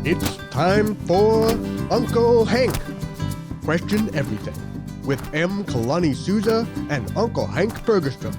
It's time for Uncle Hank. Question everything with M. Kalani Souza and Uncle Hank Bergstrom.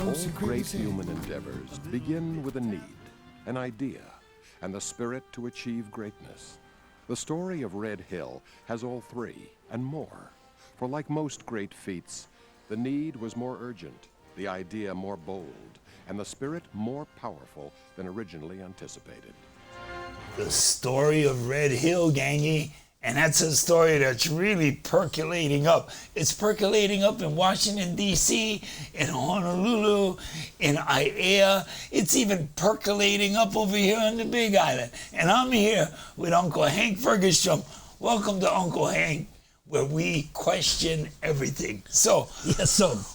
All great human endeavors begin with a need, an idea, and the spirit to achieve greatness. The story of Red Hill has all three and more. For like most great feats, the need was more urgent, the idea more bold, and the spirit more powerful than originally anticipated. The story of Red Hill, gangy. And that's a story that's really percolating up. It's percolating up in Washington, D.C., in Honolulu, in Aiea. It's even percolating up over here on the Big Island. And I'm here with Uncle Hank Ferguson. Welcome to Uncle Hank, where we question everything. So,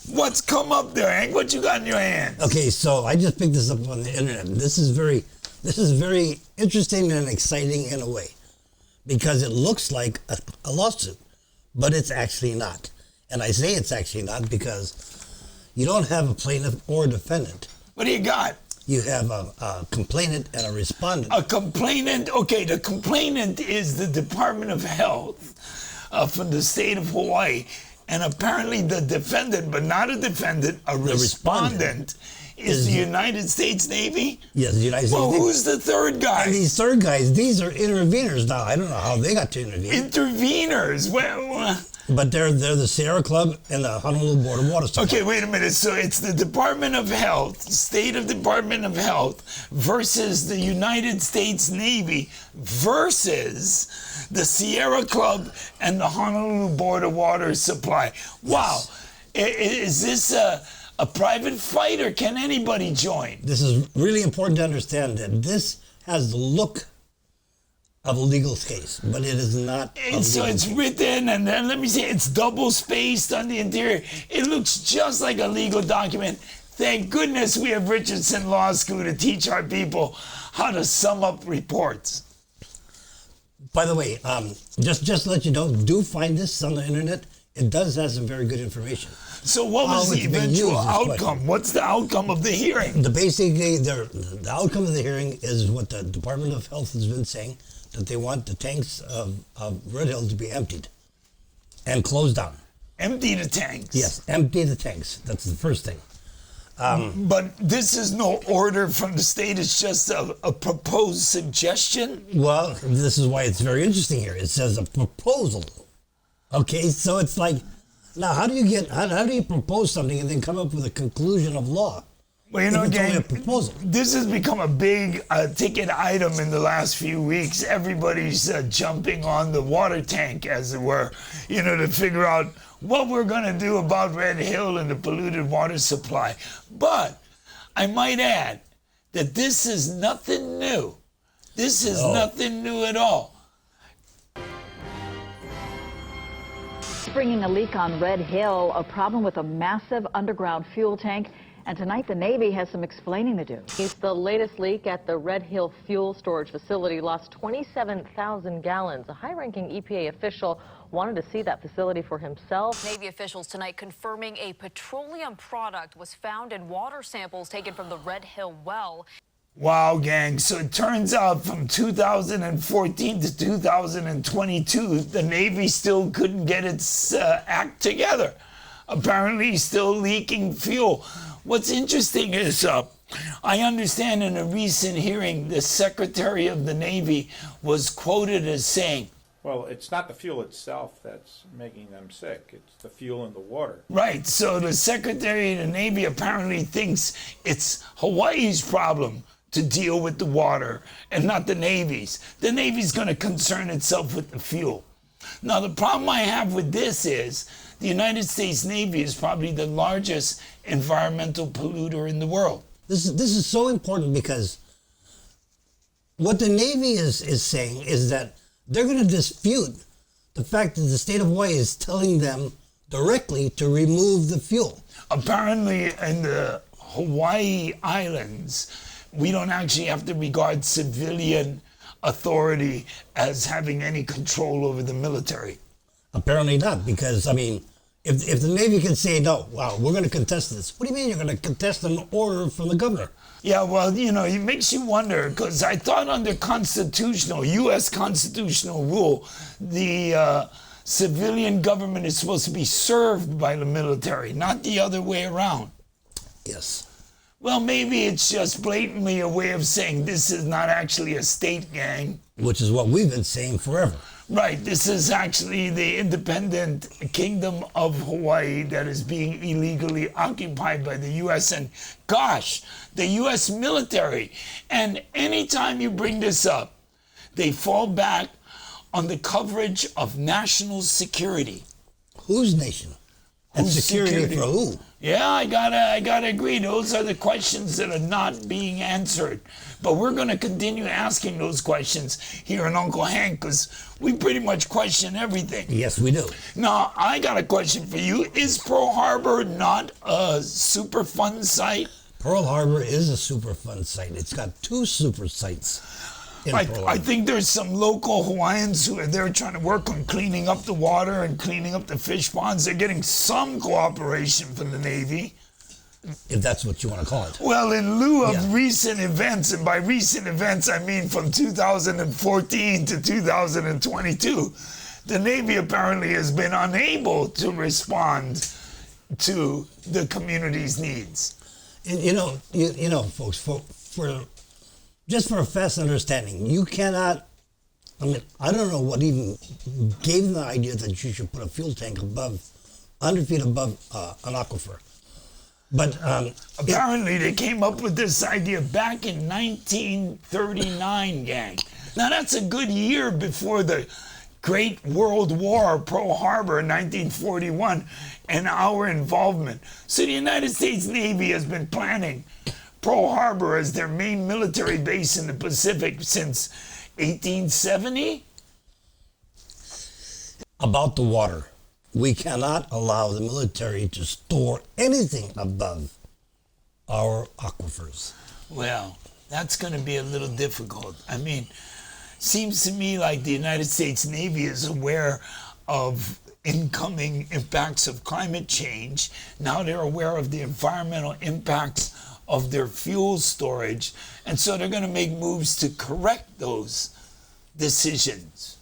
what's come up there, Hank? What you got in your hand? Okay, so I just picked this up on the internet. This is very interesting and exciting in a way, because it looks like a lawsuit, but it's actually not. And I say it's actually not because you don't have a plaintiff or a defendant. What do you got? You have a complainant and a respondent. A complainant, okay, the complainant is the Department of Health from the state of Hawaii. And apparently the defendant, but not a defendant, a respondent is the United States Navy? Yes, the United States Navy. Well, who's the third guy? And these third guys, these are interveners now. I don't know how they got to intervene. Interveners? Well... But they're the Sierra Club and the Honolulu Board of Water Supply. Okay, wait a minute. So it's the Department of Health, State of Department of Health, versus the United States Navy, versus the Sierra Club and the Honolulu Board of Water Supply. Wow. Is this a private fight, or can anybody join? This is really important to understand that this has the look of a legal case, but it is not. So it's written, and then let me say, it's double spaced on the interior. It looks just like a legal document. Thank goodness we have Richardson Law School to teach our people how to sum up reports. By the way, just to let you know, do find this on the internet. It does have some very good information. So what was the eventual outcome? What's the outcome of the hearing? Basically, the outcome of the hearing is what the Department of Health has been saying, that they want the tanks of Red Hill to be emptied and closed down. Empty the tanks? Yes, empty the tanks. That's the first thing. But this is no order from the state. It's just a proposed suggestion? Well, this is why it's very interesting here. It says a proposal. Okay, so it's like, now how do you propose something and then come up with a conclusion of law? Well, you know, gang, proposal. This has become a big ticket item in the last few weeks. Everybody's jumping on the water tank, as it were, to figure out what we're going to do about Red Hill and the polluted water supply. But I might add that this is nothing new. This is nothing new at all. Bringing a leak on Red Hill, a problem with a massive underground fuel tank. And tonight, the Navy has some explaining to do. The latest leak at the Red Hill fuel storage facility lost 27,000 gallons. A high-ranking EPA official wanted to see that facility for himself. Navy officials tonight confirming a petroleum product was found in water samples taken from the Red Hill well. Wow, gang. So it turns out from 2014 to 2022, the Navy still couldn't get its act together. Apparently still leaking fuel. What's interesting is, I understand in a recent hearing, the Secretary of the Navy was quoted as saying, well, it's not the fuel itself that's making them sick. It's the fuel in the water. Right. So the Secretary of the Navy apparently thinks it's Hawaii's problem to deal with the water and not the Navy's. The Navy's going to concern itself with the fuel. Now, the problem I have with this is the United States Navy is probably the largest environmental polluter in the world. This is so important because what the Navy is saying is that they're going to dispute the fact that the state of Hawaii is telling them directly to remove the fuel. Apparently, in the Hawaii Islands, we don't actually have to regard civilian authority as having any control over the military. Apparently not, because, I mean, if the Navy can say, no, wow, we're going to contest this. What do you mean you're going to contest an order from the governor? Yeah, well, you know, it makes you wonder, because I thought under U.S. constitutional rule, the civilian government is supposed to be served by the military, not the other way around. Yes. Well, maybe it's just blatantly a way of saying this is not actually a state gang. Which is what we've been saying forever. Right, this is actually the independent kingdom of Hawaii that is being illegally occupied by the U.S. And gosh, the U.S. military. And anytime you bring this up, they fall back on the coverage of national security. Whose nation? And Whose security for who? Yeah, I gotta agree. Those are the questions that are not being answered. But we're gonna continue asking those questions here in Uncle Hank, because we pretty much question everything. Yes, we do. Now, I got a question for you. Is Pearl Harbor not a super fun site? Pearl Harbor is a super fun site. It's got 2 super sites. I think there's some local Hawaiians who are there trying to work on cleaning up the water and cleaning up the fish ponds. They're getting some cooperation from the Navy. If that's what you want to call it. Well, in lieu of recent events, and by recent events I mean from 2014 to 2022, the Navy apparently has been unable to respond to the community's needs. And you know, folks, for just for a fast understanding, you cannot, I don't know what even gave them the idea that you should put a fuel tank 100 feet above an aquifer. But apparently they came up with this idea back in 1939, gang. Now that's a good year before the Great World War, Pearl Harbor in 1941, and our involvement. So the United States Navy has been planning Pearl Harbor as their main military base in the Pacific since 1870? About the water, we cannot allow the military to store anything above our aquifers. Well, that's going to be a little difficult. I mean, seems to me like the United States Navy is aware of incoming impacts of climate change. Now they're aware of the environmental impacts of their fuel storage, and so they're going to make moves to correct those decisions.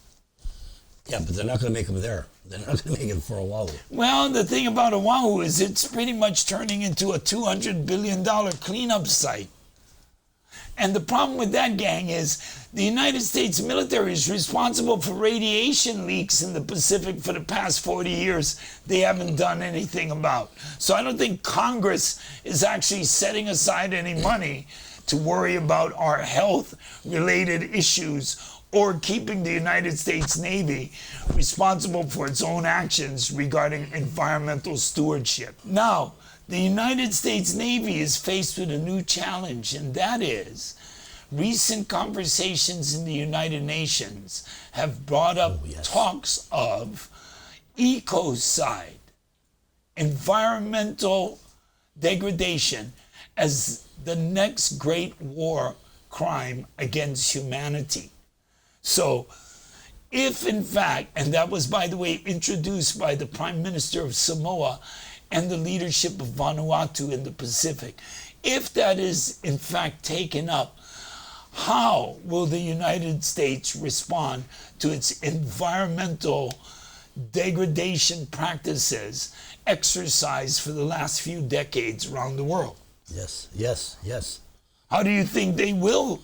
Yeah, but they're not going to make them there. They're not going to make it for Oahu. Well, the thing about Oahu is it's pretty much turning into a $200 billion cleanup site. And the problem with that, gang, is the United States military is responsible for radiation leaks in the Pacific for the past 40 years they haven't done anything about. So I don't think Congress is actually setting aside any money to worry about our health-related issues or keeping the United States Navy responsible for its own actions regarding environmental stewardship. Now, the United States Navy is faced with a new challenge, and that is recent conversations in the United Nations have brought up talks of ecocide, environmental degradation, as the next great war crime against humanity. So, if in fact, and that was, by the way, introduced by the Prime Minister of Samoa and the leadership of Vanuatu in the Pacific, if that is in fact taken up, how will the United States respond to its environmental degradation practices exercised for the last few decades around the world? Yes, yes, yes. How do you think they will?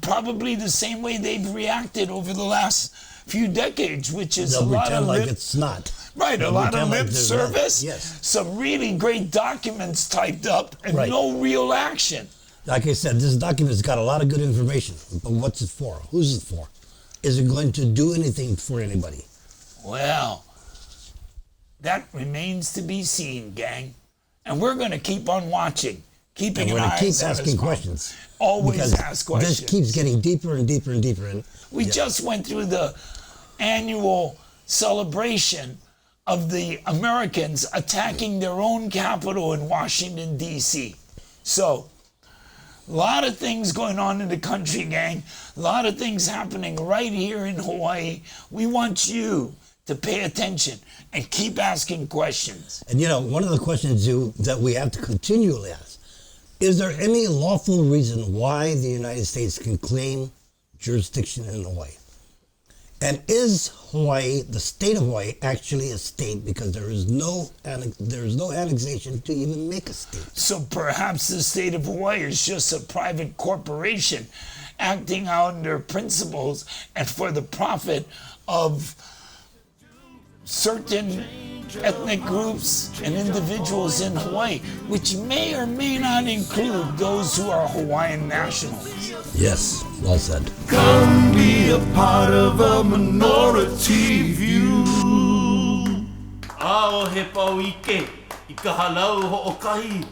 Probably the same way they've reacted over the last few decades, which is They'll a lot pretend of like it's not. Right, They'll a lot of pretend like lip they're not. service, Yes. some really great documents typed up, and Right. no real action. Like I said, this document's got a lot of good information, but what's it for? Who's it for? Is it going to do anything for anybody? Well, that remains to be seen, gang. And we're going to keep on watching, keeping And we're an going eye to keep on asking this questions. Always because ask questions. This keeps getting deeper and deeper and deeper. And We just went through the annual celebration of the Americans attacking their own capital in Washington, D.C. So, a lot of things going on in the country, gang. A lot of things happening right here in Hawaii. We want you to pay attention and keep asking questions. And you know, one of the questions that we have to continually ask, Is there any lawful reason why the United States can claim jurisdiction in Hawaii? And is Hawaii, the state of Hawaii, actually a state because there is no annexation to even make a state? So perhaps the state of Hawaii is just a private corporation acting under principles and for the profit of certain ethnic groups and individuals in Hawaii, which may or may not include those who are Hawaiian nationals. Yes, well said. Come be a part of a minority view. Ao he pau ike, I ka halau ho o kahi.